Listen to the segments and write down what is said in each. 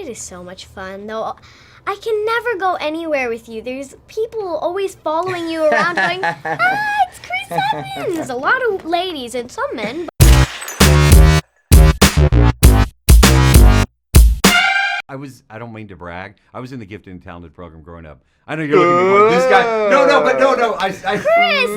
It is so much fun, though. I can never go anywhere with you. There's people always following you around going, it's Chris Evans. A lot of ladies and some men. I don't mean to brag. I was in the gifted and talented program growing up. I know you're looking at me going, this guy. No. Chris,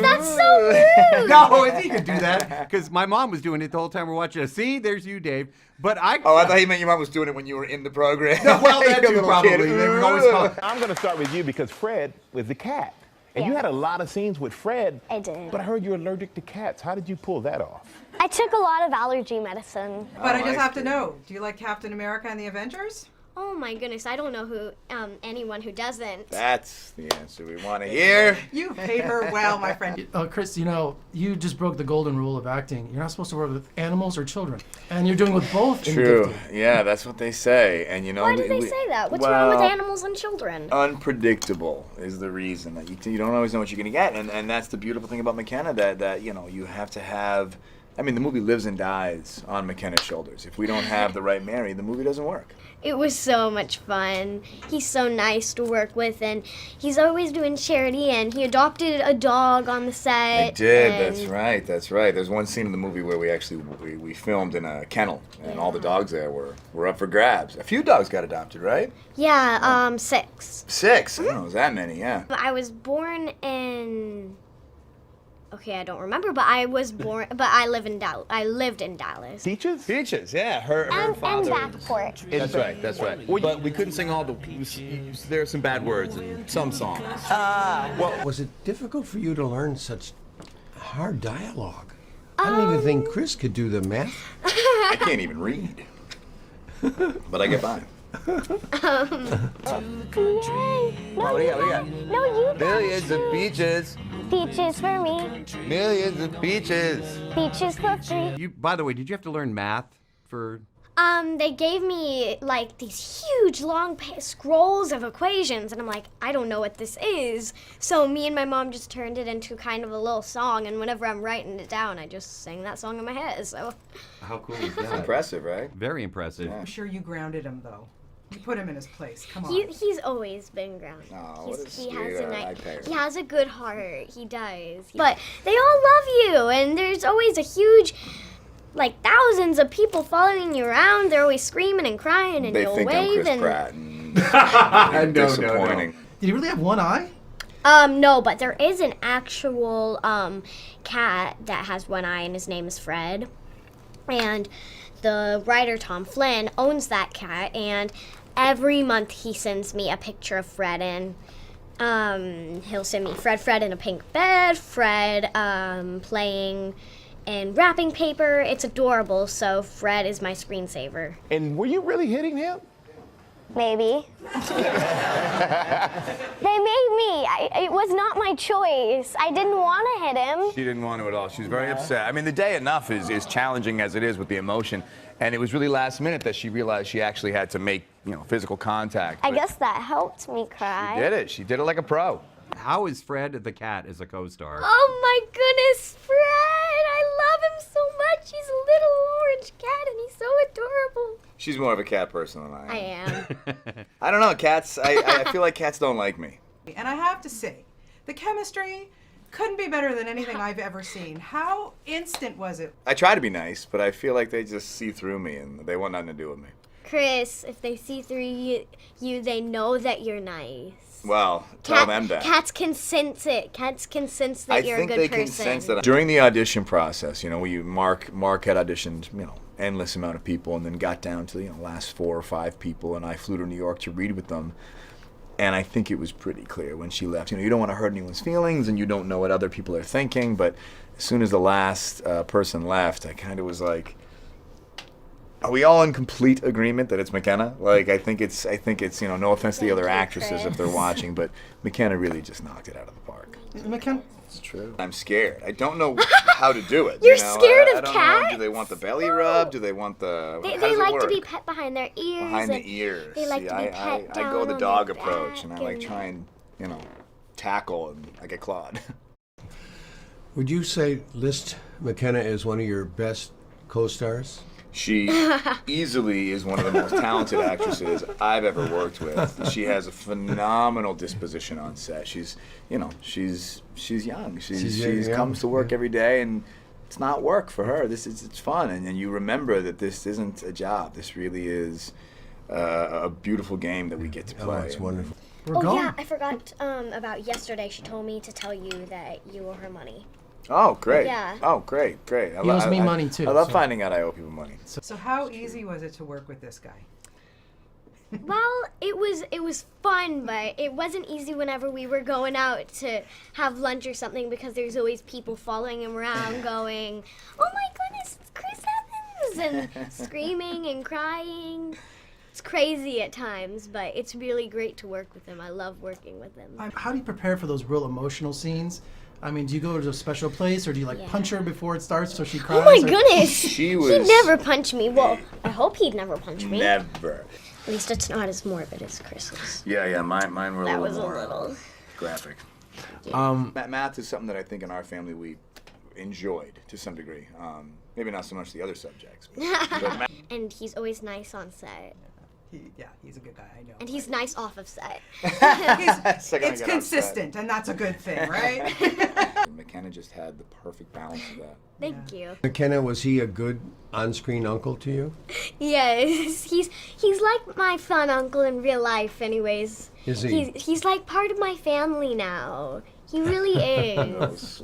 that's so rude. No, he could do that. Because my mom was doing it the whole time we're watching it. See, there's you, Dave. But I thought you meant your mom was doing it when you were in the program. No, well, that too, probably. They were always calling. I'm going to start with you because Fred was the cat. And you had a lot of scenes with Fred. I did. But I heard you're allergic to cats. How did you pull that off? I took a lot of allergy medicine. But I just have to know, do you like Captain America and the Avengers? Oh my goodness, I don't know who anyone who doesn't. That's the answer we want to hear. You paid her well, my friend. Chris, you know, you just broke the golden rule of acting. You're not supposed to work with animals or children. And you're doing with both. True. Yeah, that's what they say. And you know, why do they say that? What's wrong with animals and children? Unpredictable is the reason that you don't always know what you're going to get. And that's the beautiful thing about Mckenna, that you know, you have to have. I mean, the movie lives and dies on Mckenna's shoulders. If we don't have the right Mary, the movie doesn't work. It was so much fun. He's so nice to work with, and he's always doing charity, and he adopted a dog on the set. He did, that's right. There's one scene in the movie where we filmed in a kennel, and all the dogs there were up for grabs. A few dogs got adopted, right? Yeah, 6. 6? I don't know, it was that many, yeah. I was born in... Okay, I don't remember, but I was born, but I lived in Dallas. Peaches? Peaches, yeah. Her And father. Backport. That's right. But we couldn't sing all the. There are some bad words in some songs. Well, was it difficult for you to learn such hard dialogue? I don't even think Chris could do the math. I can't even read, but I get by. What do you got? No, you got. Millions of peaches. Peaches for me. Millions of peaches. Peaches for free. By the way, did you have to learn math for? They gave me like these huge long scrolls of equations, and I'm like, I don't know what this is. So me and my mom just turned it into kind of a little song, and whenever I'm writing it down, I just sing that song in my head. So. How cool is that? Impressive, right? Very impressive. Yeah. I'm sure you grounded him, though. You put him in his place. Come on. He's always been grounded. Oh, He has a good heart. He does. But they all love you, and there's always a huge, like thousands of people following you around. They're always screaming and crying, and you'll wave. wave. They think I'm Chris Pratt and disappointing. Did he really have one eye? No, but there is an actual cat that has one eye, and his name is Fred. And the writer Tom Flynn owns that cat, and every month he sends me a picture of Fred, and he'll send me Fred in a pink bed, Fred playing in wrapping paper. It's adorable, so Fred is my screensaver. And were you really hitting him? Maybe. They made me. It was not my choice. I didn't want to hit him. She didn't want to at all. She was very upset. I mean, the day enough is challenging as it is with the emotion. And it was really last minute that she realized she actually had to make, physical contact. I guess that helped me cry. She did it. She did it like a pro. How is Fred the cat as a co-star? Oh my goodness, Fred! I love him so much. He's a little orange cat, and he's so adorable. She's more of a cat person than I am. I am. I don't know, cats. I feel like cats don't like me. And I have to say, the chemistry couldn't be better than anything I've ever seen. How instant was it? I try to be nice, but I feel like they just see through me, and they want nothing to do with me. Chris, if they see through you, they know that you're nice. Well, tell them that. Cats can sense it. Cats can sense that you're a good person. I think they can sense that. During the audition process, Mark had auditioned, endless amount of people, and then got down to the last 4 or 5 people, and I flew to New York to read with them. And I think it was pretty clear when she left. You don't want to hurt anyone's feelings, and you don't know what other people are thinking. But as soon as the last person left, I kind of was like, are we all in complete agreement that it's Mckenna? Like, I think it's no offense to the other actresses if they're watching, but Mckenna really just knocked it out of the park. Mckenna? It's true. I'm scared. I don't know how to do it. You're scared of I cats? don't know. Do they want the belly rub? Do they want the? They like to be pet behind their ears. Behind the ears. They like to be pet down I go the on dog their approach, back and I like try and tackle, and I get clawed. Would you say list McKenna as one of your best co-stars? She easily is one of the most talented actresses I've ever worked with. She has a phenomenal disposition on set. She's young. She young, comes to work every day, and it's not work for her. It's fun, and you remember that this isn't a job. This really is a beautiful game that we get to play. Oh, it's wonderful. We're Oh going. yeah, I forgot about yesterday. She told me to tell you that you owe her money. Oh, great. Yeah. Oh, great. He owes me money, too, I love so- finding out I owe people money. So how easy was it to work with this guy? Well, it was fun, but it wasn't easy whenever we were going out to have lunch or something because there's always people following him around going, "Oh my goodness, it's Chris Evans!" and screaming and crying. It's crazy at times, but it's really great to work with him. I love working with him. How do you prepare for those real emotional scenes? I mean, do you go to a special place, or do you like punch her before it starts so she cries? Oh my or- goodness! She He'd was never punch me. Well, I hope he'd never punch me. never. At least it's not as morbid as Chris's. Yeah, mine were a That little was a more little. graphic. Math is something that I think in our family we enjoyed to some degree. Maybe not so much the other subjects. But math, And he's always nice on set. He's a good guy, I know. And he's nice off of set. second I It's got upset. consistent, and that's a good thing, right? Mckenna just had the perfect balance of that. Thank you. McKenna, was he a good on-screen uncle to you? Yes, he's like my fun uncle in real life. Anyways, Is he? He's like part of my family now. He really is.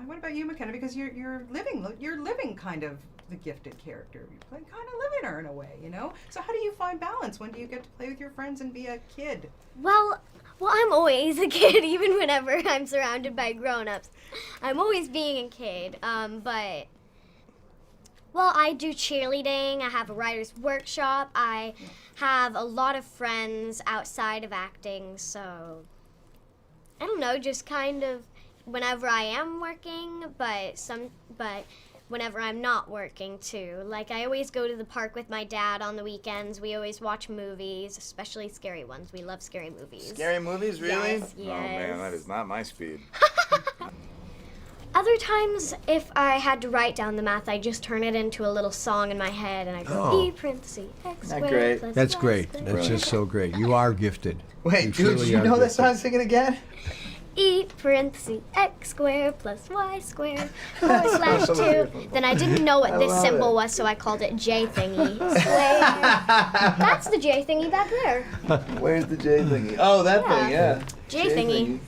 What about you, McKenna? Because you're living kind of the gifted character. You play kind of living her in a way, you know. So how do you find balance? When do you get to play with your friends and be a kid? Well, I'm always a kid, even whenever I'm surrounded by grown-ups. I'm always being a kid. But I do cheerleading. I have a writer's workshop. I have a lot of friends outside of acting. So I don't know, just kind of whenever I am working, but whenever I'm not working too. Like I always go to the park with my dad on the weekends. We always watch movies, especially scary ones. We love scary movies. Scary movies, really? Yes, Oh man, that yes. is not my speed. Other times, if I had to write down the math, I just turn it into a little song in my head, and I go Oh. E parentheses X Not squared great. plus That's Y great. squared. That's just so great. You are gifted. Wait, You dude, truly you are know that gifted. song? Sing it again. E parentheses X squared plus Y squared /2. Then I didn't know what this love symbol it. was, so I called it J thingy squared. That's the J thingy back there. Where's the J thingy? Oh, that Yeah. thing, yeah. J thingy.